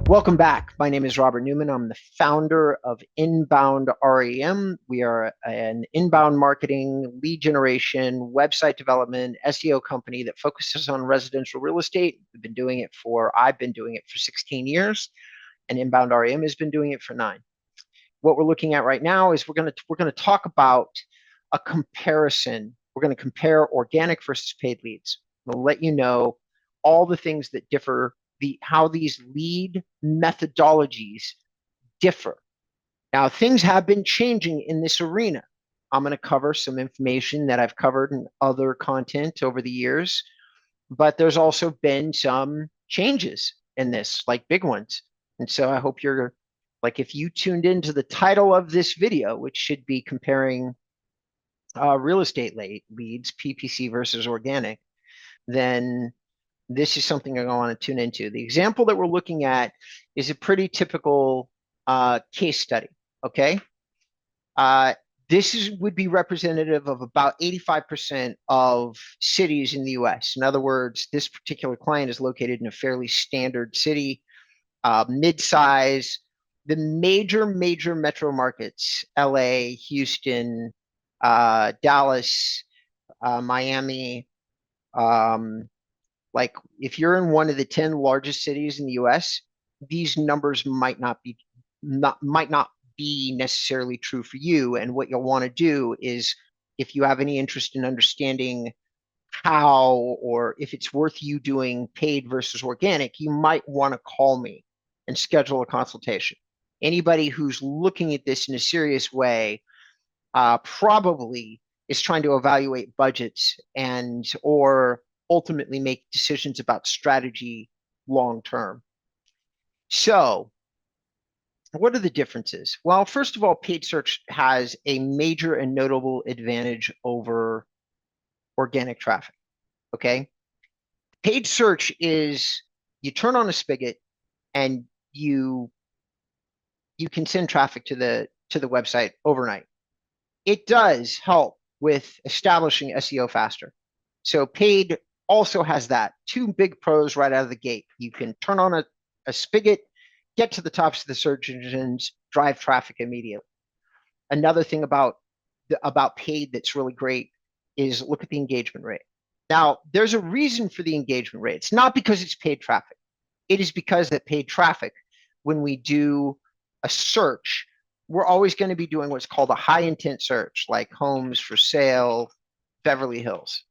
Welcome back. My name is Robert Newman. I'm the founder of InboundREM. We are an inbound marketing, lead generation, website development, SEO company that focuses on residential real estate. I've been doing it for 16 years, and InboundREM has been doing it for 9. What we're looking at right now is we're going to talk about a comparison. We're going to compare organic versus paid leads. We'll let you know all the things that differ, how these lead methodologies differ. Now, things have been changing in this arena. I'm going to cover some information that I've covered in other content over the years, but there's also been some changes in this, like big ones. And so I hope you're, like, if you tuned into the title of this video, which should be comparing real estate leads, PPC versus organic, then this is something you're going to want to tune into. The example that we're looking at is a pretty typical case study, okay? This would be representative of about 85% of cities in the US. In other words, this particular client is located in a fairly standard city, mid-size. The major metro markets, LA, Houston, Dallas, Miami, like if you're in one of the 10 largest cities in the US, these numbers might not be necessarily true for you. And what you'll want to do is, if you have any interest in understanding how, or if it's worth you doing paid versus organic, you might want to call me and schedule a consultation. Anybody who's looking at this in a serious way probably is trying to evaluate budgets and or ultimately make decisions about strategy long term. So what are the differences? Well, first of all, paid search has a major and notable advantage over organic traffic, okay? Paid search is, you turn on a spigot and you can send traffic to the website overnight. It does help with establishing SEO faster. So paid also has that. 2 big pros right out of the gate. You can turn on a spigot, get to the tops of the search engines, drive traffic immediately. Another thing about paid that's really great is look at the engagement rate. Now, there's a reason for the engagement rate. It's not because it's paid traffic. It is because that paid traffic, when we do a search, we're always going to be doing what's called a high intent search, like homes for sale, Beverly Hills,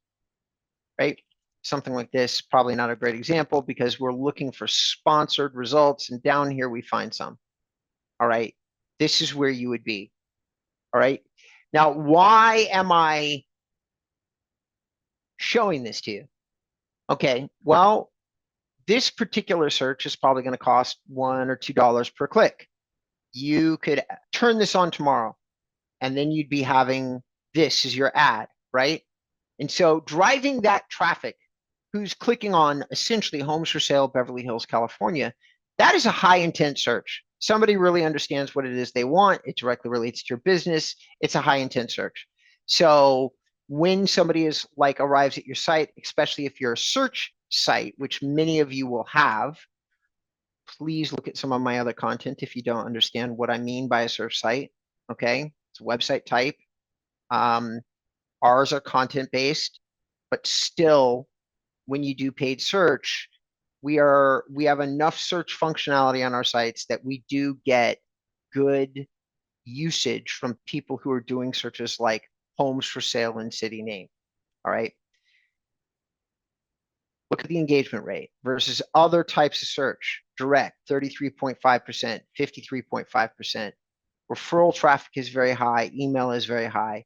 right? Something like this, probably not a great example because we're looking for sponsored results, and down here we find some. All right, this is where you would be. All right, now why am I showing this to you? Okay, well, this particular search is probably going to cost $1 or $2 per click. You could turn this on tomorrow, and then you'd be having this as your ad, right? And so driving that traffic, who's clicking on essentially homes for sale, Beverly Hills, California, that is a high intent search. Somebody really understands what it is they want. It directly relates to your business. It's a high intent search. So when somebody arrives at your site, especially if you're a search site, which many of you will have, please look at some of my other content if you don't understand what I mean by a search site. Okay, it's a website type. Ours are content based, but still, when you do paid search, we have enough search functionality on our sites that we do get good usage from people who are doing searches like homes for sale and city name. All right. Look at the engagement rate versus other types of search. Direct, 33.5%, 53.5%. Referral traffic is very high. Email is very high.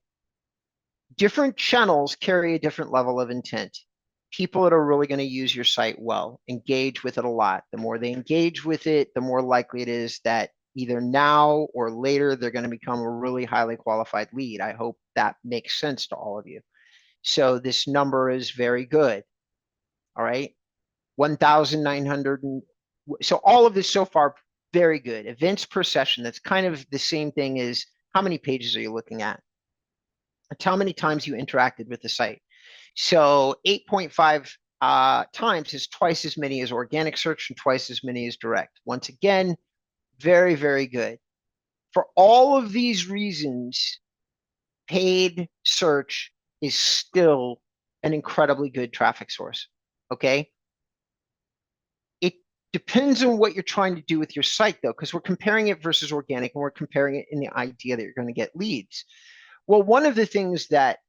Different channels carry a different level of intent. People that are really going to use your site well, engage with it a lot. The more they engage with it, the more likely it is that either now or later, they're going to become a really highly qualified lead. I hope that makes sense to all of you. So this number is very good. All right. 1,900. So all of this so far, very good. Events per session. That's kind of the same thing as how many pages are you looking at? It's how many times you interacted with the site. So 8.5 times is twice as many as organic search and twice as many as direct. Once again, very, very good. For all of these reasons, paid search is still an incredibly good traffic source, okay? It depends on what you're trying to do with your site, though, because we're comparing it versus organic, and we're comparing it in the idea that you're going to get leads. Well, one of the things that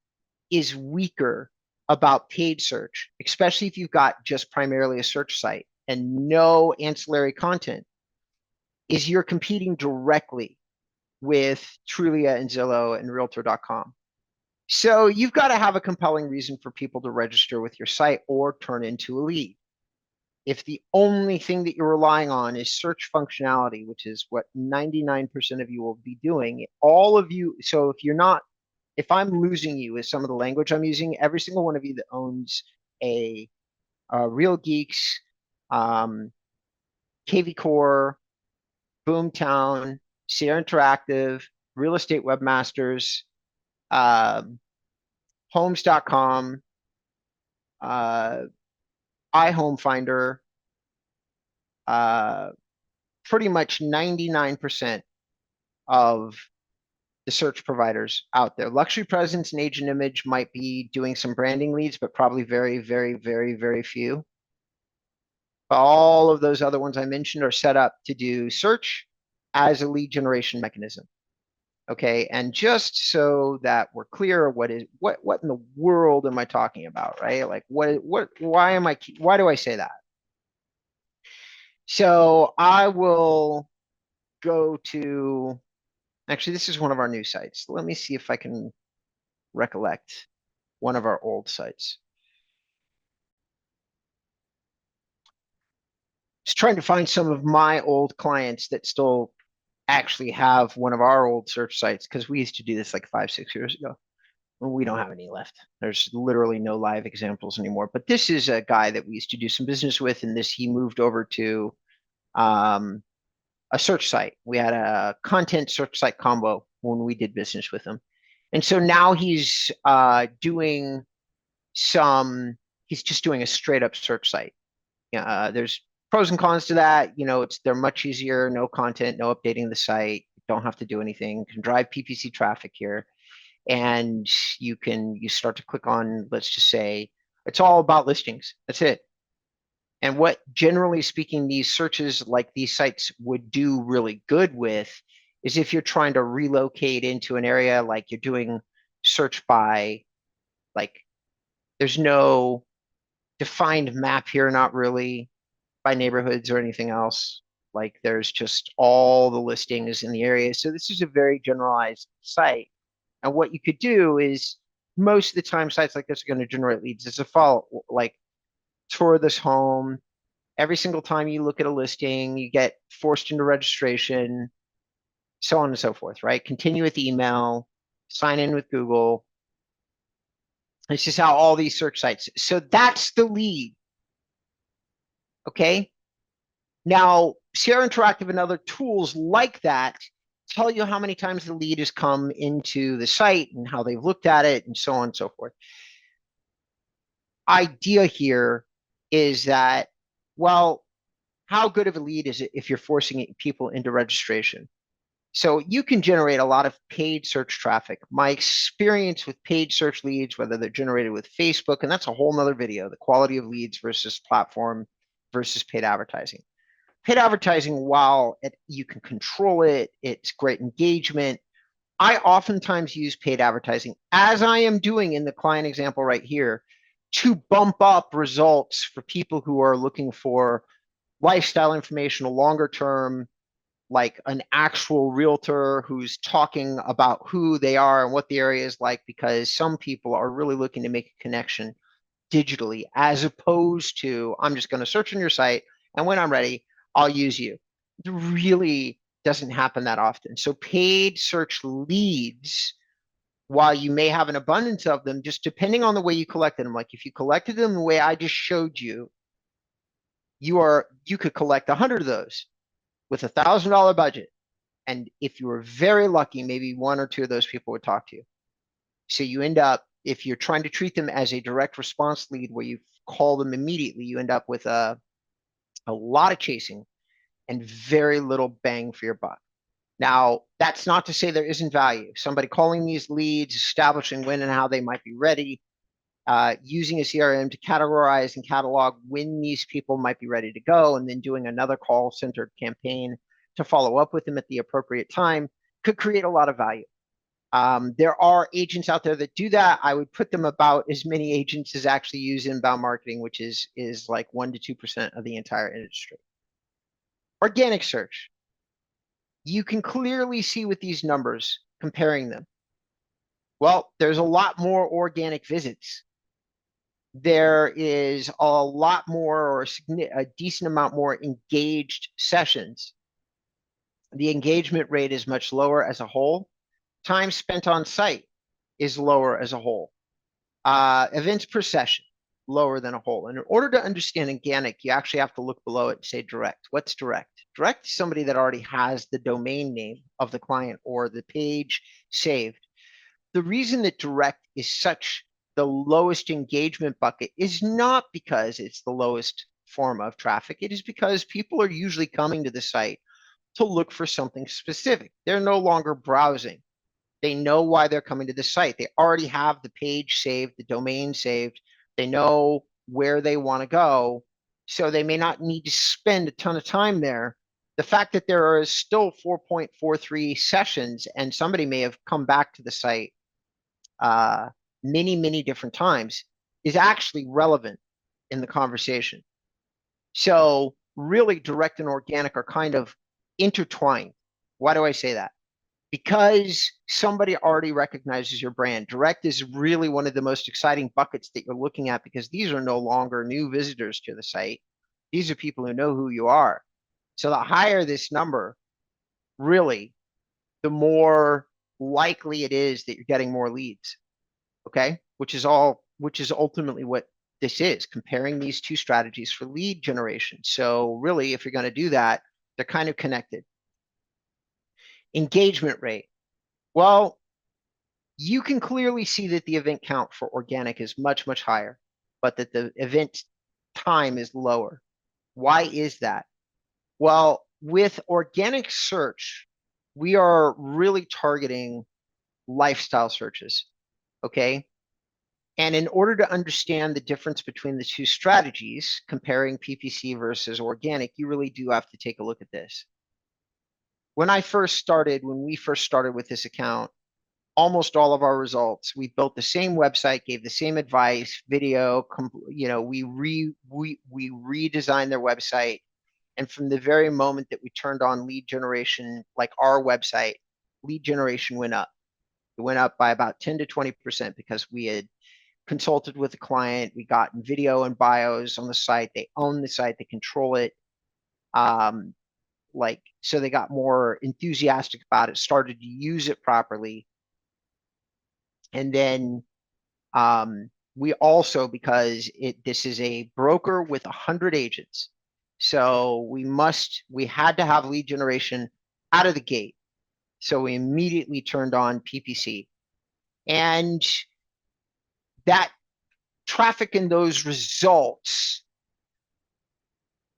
is weaker about paid search, especially if you've got just primarily a search site and no ancillary content, is you're competing directly with Trulia and Zillow and Realtor.com. So you've got to have a compelling reason for people to register with your site or turn into a lead. If the only thing that you're relying on is search functionality, which is what 99% of you will be doing, all of you, so if I'm losing you with some of the language I'm using, every single one of you that owns a Real Geeks, KV Core, Boomtown, Sierra Interactive, Real Estate Webmasters, Homes.com, iHomeFinder, pretty much 99% of the search providers out there. Luxury Presence and Agent Image might be doing some branding leads, but probably very, very, very, very few. All of those other ones I mentioned are set up to do search as a lead generation mechanism. Okay, and just so that we're clear, what in the world am I talking about, right? Like why do I say that? So I will go to, actually, this is one of our new sites. Let me see if I can recollect one of our old sites. Just trying to find some of my old clients that still actually have one of our old search sites, because we used to do this like 5-6 years ago. We don't have any left. There's literally no live examples anymore. But this is a guy that we used to do some business with, and he moved over to a search site. We had a content search site combo when we did business with him. And so now he's just doing a straight up search site. There's pros and cons to that. They're much easier, no content, no updating the site. Don't have to do anything. You can drive PPC traffic here. And you start to click on, let's just say, it's all about listings. That's it. And what, generally speaking, these searches like these sites would do really good with is if you're trying to relocate into an area, like you're doing search by, like, there's no defined map here, not really, by neighborhoods or anything else. Like, there's just all the listings in the area. So this is a very generalized site. And what you could do is, most of the time, sites like this are going to generate leads. It's a follow, like, tour this home. Every single time you look at a listing, you get forced into registration, so on and so forth, right? Continue with email, sign in with Google. This is how all these search sites. So that's the lead. Okay. Now, Sierra Interactive and other tools like that tell you how many times the lead has come into the site and how they've looked at it and so on and so forth. Idea here is that, well, how good of a lead is it if you're forcing people into registration? So you can generate a lot of paid search traffic. My experience with paid search leads, whether they're generated with Facebook, and that's a whole nother video, the quality of leads versus platform versus paid advertising. Paid advertising, while you can control it, it's great engagement. I oftentimes use paid advertising, as I am doing in the client example right here, to bump up results for people who are looking for lifestyle information, a longer term, like an actual realtor who's talking about who they are and what the area is like, because some people are really looking to make a connection digitally, as opposed to, I'm just going to search on your site, and when I'm ready, I'll use you. It really doesn't happen that often. So paid search leads, while you may have an abundance of them, just depending on the way you collected them, like if you collected them the way I just showed you, you could collect 100 of those with $1,000 budget. And if you were very lucky, maybe one or two of those people would talk to you. So you end up, if you're trying to treat them as a direct response lead where you call them immediately, you end up with a lot of chasing and very little bang for your buck. Now, that's not to say there isn't value. Somebody calling these leads, establishing when and how they might be ready, using a CRM to categorize and catalog when these people might be ready to go, and then doing another call-centered campaign to follow up with them at the appropriate time could create a lot of value. There are agents out there that do that. I would put them about as many agents as actually use inbound marketing, which is like 1 to 2% of the entire industry. Organic search. You can clearly see with these numbers, comparing them. Well, there's a lot more organic visits. There is a lot more, or a decent amount more engaged sessions. The engagement rate is much lower as a whole. Time spent on site is lower as a whole. Events per session, lower than a whole. And in order to understand organic, you actually have to look below it and say direct. What's direct? Direct is somebody that already has the domain name of the client or the page saved. The reason that direct is such the lowest engagement bucket is not because it's the lowest form of traffic. It is because people are usually coming to the site to look for something specific. They're no longer browsing. They know why they're coming to the site. They already have the page saved, the domain saved. They know where they want to go. So they may not need to spend a ton of time there. The fact that there is still 4.43 sessions and somebody may have come back to the site many different times is actually relevant in the conversation. So really direct and organic are kind of intertwined. Why do I say that? Because somebody already recognizes your brand. Direct is really one of the most exciting buckets that you're looking at, because these are no longer new visitors to the site. These are people who know who you are. So the higher this number, really, the more likely it is that you're getting more leads. Okay, which is ultimately what this is, comparing these two strategies for lead generation. So really, if you're going to do that, they're kind of connected. Engagement rate. Well, you can clearly see that the event count for organic is much higher, but that the event time is lower. Why is that? Well, with organic search, we are really targeting lifestyle searches. Okay. And in order to understand the difference between the two strategies, comparing PPC versus organic, you really do have to take a look at this. When we first started with this account, almost all of our results, we built the same website, gave the same advice, video, we redesigned their website. And from the very moment that we turned on lead generation, like our website, lead generation went up. It went up by about 10 to 20% because we had consulted with the client. We got video and bios on the site. They own the site. They control it. So they got more enthusiastic about it, started to use it properly. And then we also, because this is a broker with 100 agents, so we had to have lead generation out of the gate. So we immediately turned on PPC. And that traffic and those results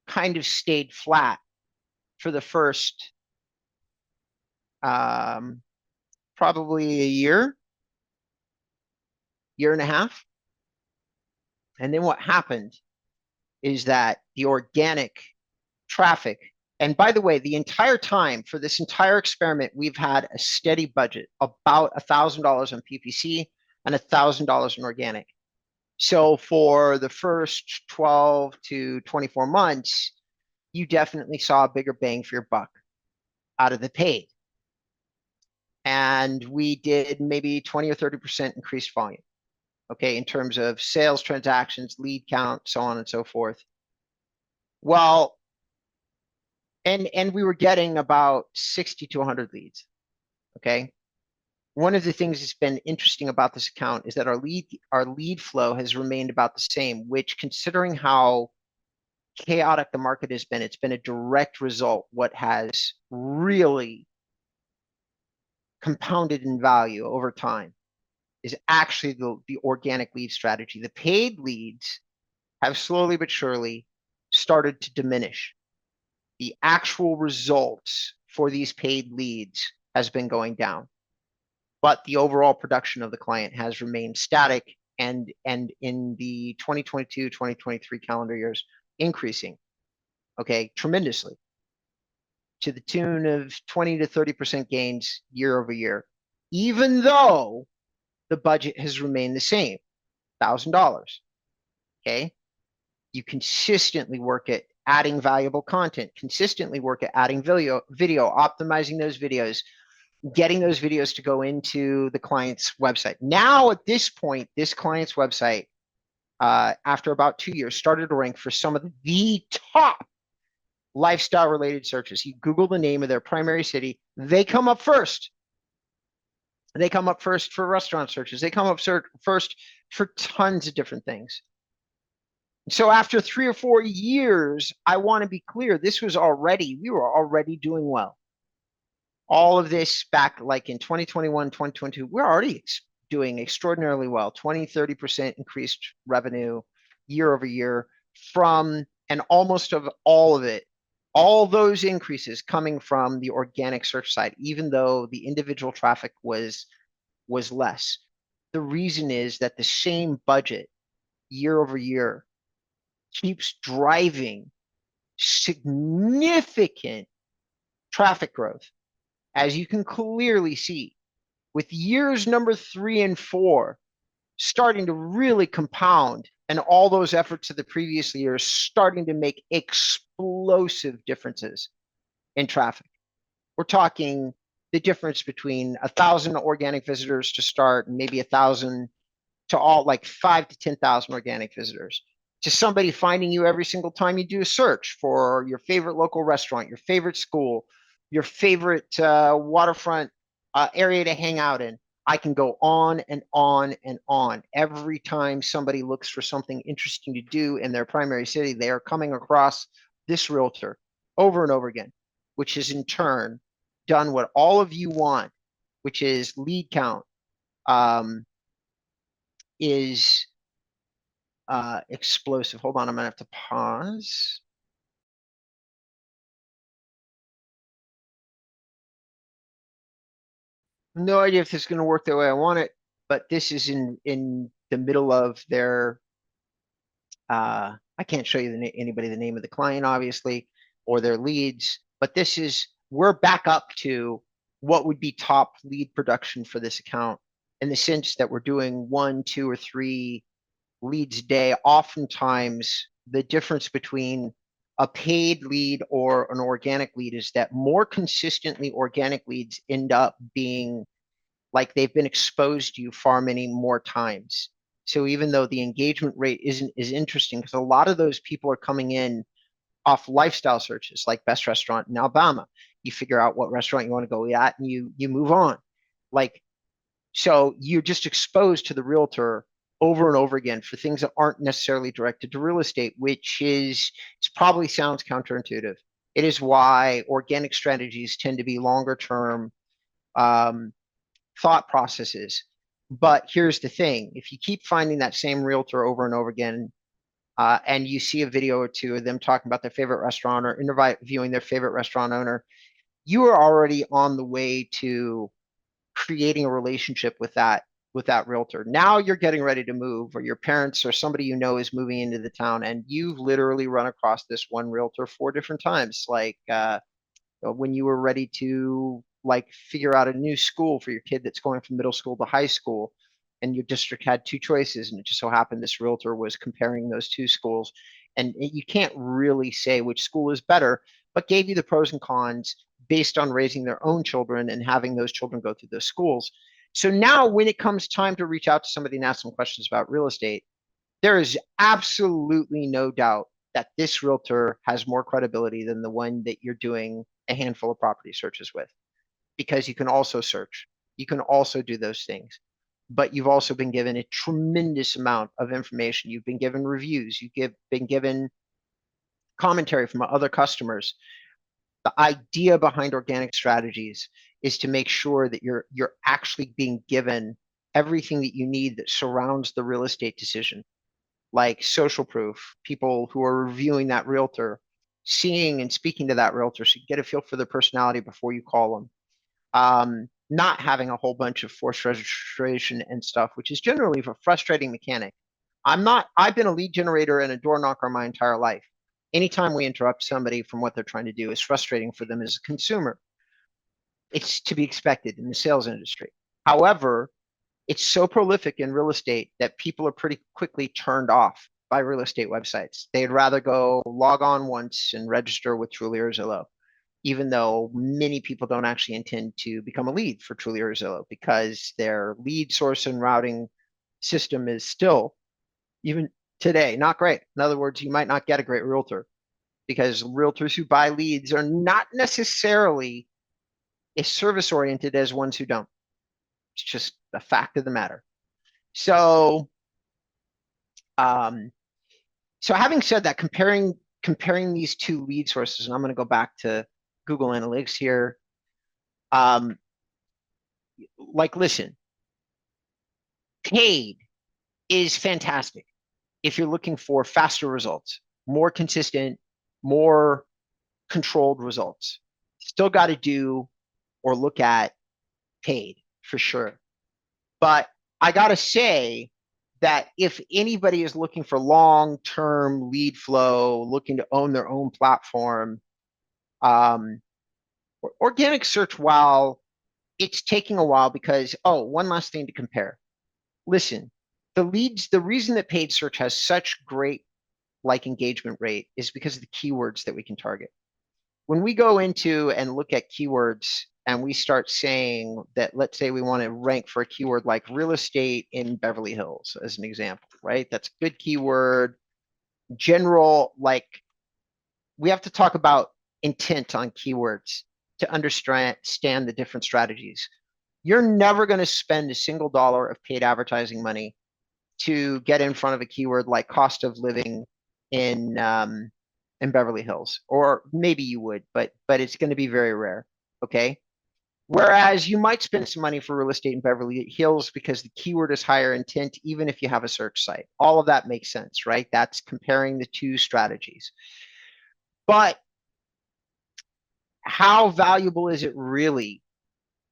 kind of stayed flat for the first probably a year and a half. And then what happened is that the organic traffic, and by the way, the entire time for this entire experiment, we've had a steady budget, about $1,000 on PPC and $1,000 in organic. So for the first 12 to 24 months, you definitely saw a bigger bang for your buck out of the paid. And we did maybe 20 or 30% increased volume, okay, in terms of sales transactions, lead count, so on and so forth. Well, and we were getting about 60 to 100 leads, okay? One of the things that's been interesting about this account is that our lead flow has remained about the same, which, considering how chaotic the market has been, it's been a direct result. What has really compounded in value over time is actually the organic lead strategy. The paid leads have slowly but surely started to diminish. The actual results for these paid leads has been going down, but the overall production of the client has remained static, and in the 2022-2023 calendar years, increasing, okay, tremendously, to the tune of 20 to 30% gains year over year, even though the budget has remained the same, $1,000. Okay. You consistently work at adding valuable content, consistently work at adding video, optimizing those videos, getting those videos to go into the client's website. Now, at this point, this client's website, after about 2 years, started to rank for some of the top lifestyle related searches. You Google the name of their primary city, they come up first. They come up first for restaurant searches. They come up first for tons of different things. So after 3 or 4 years, I want to be clear, we were already doing well. All of this back like in 2021, 2022, we're already doing extraordinarily well, 20, 30% increased revenue year over year from, and almost of all it, all those increases coming from the organic search side, even though the individual traffic was less. The reason is that the same budget year over year keeps driving significant traffic growth, as you can clearly see, with years number 3 and 4 starting to really compound, and all those efforts of the previous years starting to make explosive differences in traffic. We're talking the difference between 1,000 organic visitors to start and maybe 1,000 to all, like 5 to 10,000 organic visitors, to somebody finding you every single time you do a search for your favorite local restaurant, your favorite school, your favorite waterfront area to hang out in. I can go on and on and on. Every time somebody looks for something interesting to do in their primary city, they are coming across this realtor over and over again, which is in turn done what all of you want, which is lead count, is explosive. Hold on, I'm gonna have to pause. No idea if this is gonna work the way I want it, but this is in the middle of their, I can't show you anybody the name of the client, obviously, or their leads, but this is, we're back up to what would be top lead production for this account, in the sense that we're doing 1, 2, or 3 leads a day. Oftentimes, the difference between a paid lead or an organic lead is that more consistently organic leads end up being like they've been exposed to you far many more times. So even though the engagement rate isn't as interesting, because a lot of those people are coming in off lifestyle searches, like best restaurant in Alabama. You figure out what restaurant you want to go eat at, and you move on. Like, so you're just exposed to the realtor over and over again for things that aren't necessarily directed to real estate, which is, it probably sounds counterintuitive. It is why organic strategies tend to be longer term thought processes. But here's the thing: if you keep finding that same realtor over and over again, and you see a video or two of them talking about their favorite restaurant or interviewing their favorite restaurant owner, you are already on the way to creating a relationship with that realtor. Now you're getting ready to move, or your parents or somebody you know is moving into the town, and you've literally run across this one realtor 4 different times, like when you were ready to like figure out a new school for your kid that's going from middle school to high school, and your district had 2 choices, and it just so happened this realtor was comparing those 2 schools, and you can't really say which school is better, but gave you the pros and cons based on raising their own children and having those children go through those schools. So now when it comes time to reach out to somebody and ask some questions about real estate, there is absolutely no doubt that this realtor has more credibility than the one that you're doing a handful of property searches with, because you can also search, you can also do those things, but you've also been given a tremendous amount of information. You've been given reviews, been given commentary from other customers. The idea behind organic strategies is to make sure that you're actually being given everything that you need that surrounds the real estate decision. like social proof, people who are reviewing that realtor, seeing and speaking to that realtor so you get a feel for their personality before you call them. Not having a whole bunch of forced registration and stuff, which is generally a frustrating mechanic. I've been a lead generator and a door knocker my entire life. Anytime we interrupt somebody from what they're trying to do is frustrating for them as a consumer. It's to be expected in the sales industry. However, it's so prolific in real estate that people are pretty quickly turned off by real estate websites. They'd rather go log on once and register with Trulia or Zillow, even though many people don't actually intend to become a lead for Trulia or Zillow because their lead source and routing system is still, even today, not great. In other words, you might not get a great realtor because realtors who buy leads are not necessarily as service oriented as ones who don't. It's just a fact of the matter. So, so having said that, comparing these two lead sources, and I'm going to go back to Google Analytics here. Like, listen, paid is fantastic if you're looking for faster results, more consistent, more controlled results. Still got to do or look at paid for sure. But I got to say that if anybody is looking for long-term lead flow, looking to own their own platform, organic search, while it's taking a while because, oh, one last thing to compare. Listen, the reason that paid search has such great engagement rate is because of the keywords that we can target. When we go into and look at keywords and we start saying that, let's say we want to rank for a keyword like real estate in Beverly Hills as an example, right? That's a good keyword. General, like, we have to talk about intent on keywords to understand the different strategies. You're never going to spend a single dollar of paid advertising money to get in front of a keyword like cost of living in Beverly Hills, or maybe you would, but it's going to be very rare. Okay. Whereas you might spend some money for real estate in Beverly Hills because the keyword is higher intent, even if you have a search site. All of that makes sense, right? That's comparing the two strategies. But how valuable is it really?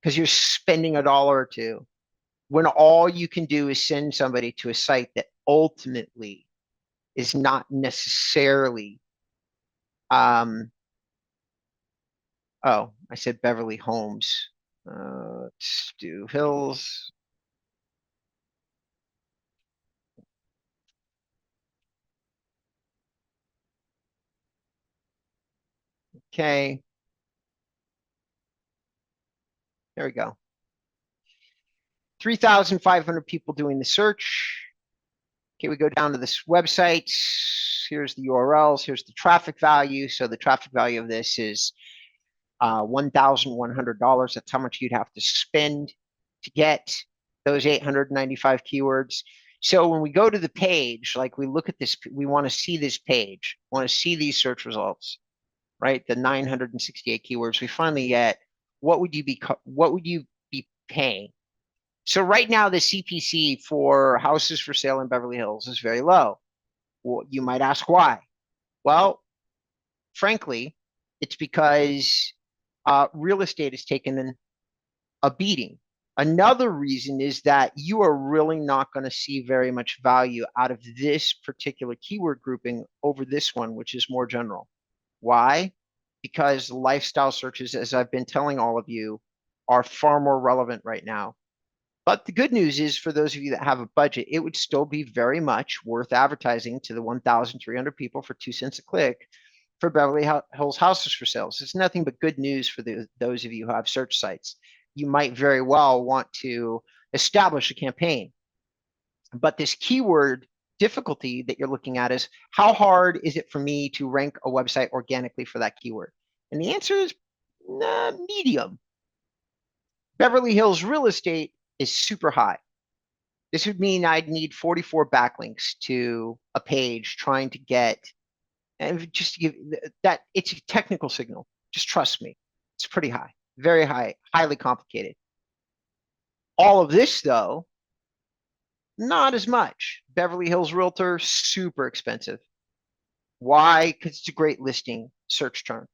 Because you're spending a dollar or two when all you can do is send somebody to a site that ultimately is not necessarily, oh, I said Beverly Homes. Let's do Hills. Okay. There we go. 3,500 people doing the search. Okay, we go down to this website. Here's the URLs. Here's the traffic value. So the traffic value of this is $1,100. That's how much you'd have to spend to get those 895 keywords. So when we go to the page, like we look at this, we want to see this page, want to see these search results, right? The 968 keywords. We finally get what would you be paying? So right now the CPC for houses for sale in Beverly Hills is very low. Well, you might ask why. Well, frankly, it's because real estate has taken a beating. Another reason is that you are really not going to see very much value out of this particular keyword grouping over this one, which is more general. Why? Because lifestyle searches, as I've been telling all of you, are far more relevant right now. But the good news is, for those of you that have a budget, it would still be very much worth advertising to the 1,300 people for 2 cents a click for Beverly Hills houses for sales. It's nothing but good news for those of you who have search sites. You might very well want to establish a campaign. But this keyword difficulty that you're looking at is, how hard is it for me to rank a website organically for that keyword? And the answer is medium. Beverly Hills real estate is super high. This would mean I'd need 44 backlinks to a page trying to get, and just to give that, it's a technical signal. Just trust me. It's pretty high, very high, highly complicated. All of this, though, not as much. Beverly Hills Realtor, super expensive. Why? Because it's a great listing search term.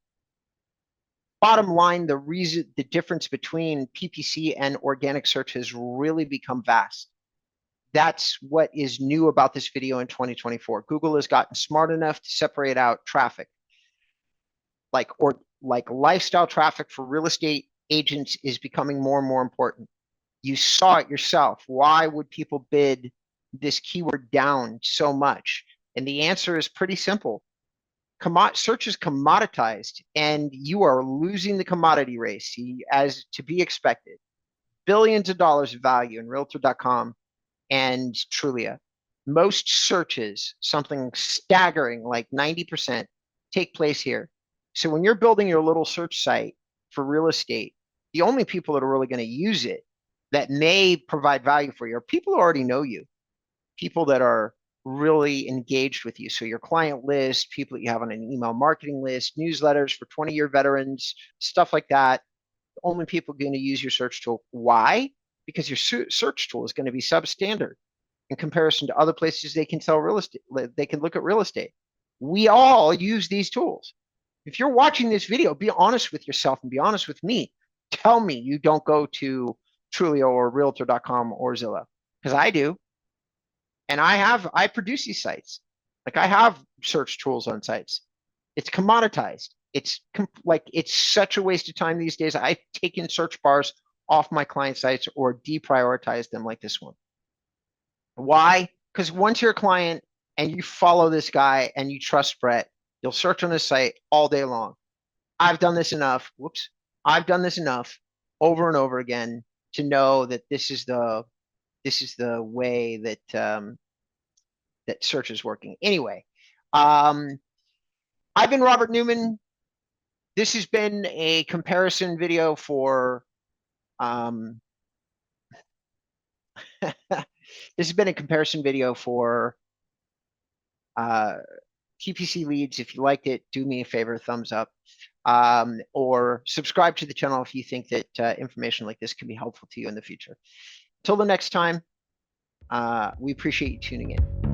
Bottom line, the difference between PPC and organic search has really become vast. That's what is new about this video in 2024. Google has gotten smart enough to separate out traffic. Like lifestyle traffic for real estate agents is becoming more and more important. You saw it yourself. Why would people bid this keyword down so much? And the answer is pretty simple. Search is commoditized, and you are losing the commodity race, as to be expected. Billions of dollars of value in Realtor.com and Trulia. Most searches, something staggering like 90%, take place here. So when you're building your little search site for real estate, the only people that are really going to use it that may provide value for you are people who already know you, people that are really engaged with you. So your client list, people that you have on an email marketing list, newsletters for 20-year veterans, stuff like that. The only people going to use your search tool. Why? Because your search tool is going to be substandard in comparison to other places they can sell real estate. They can look at real estate. We all use these tools. If you're watching this video, be honest with yourself and be honest with me. Tell me you don't go to Trulia or Realtor.com or Zillow, because I do. And I produce these sites. Like I have search tools on sites. It's commoditized. It's such a waste of time these days. I've taken search bars off my client sites or deprioritized them like this one. Why? Because once you're a client and you follow this guy and you trust Brett, you'll search on his site all day long. I've done this enough. Whoops. I've done this enough over and over again to know that this is the way that that search is working. Anyway, I've been Robert Newman. This has been a comparison video for this has been a comparison video for PPC leads. If you liked it, do me a favor, thumbs up, or subscribe to the channel if you think that information like this can be helpful to you in the future. Till the next time, we appreciate you tuning in.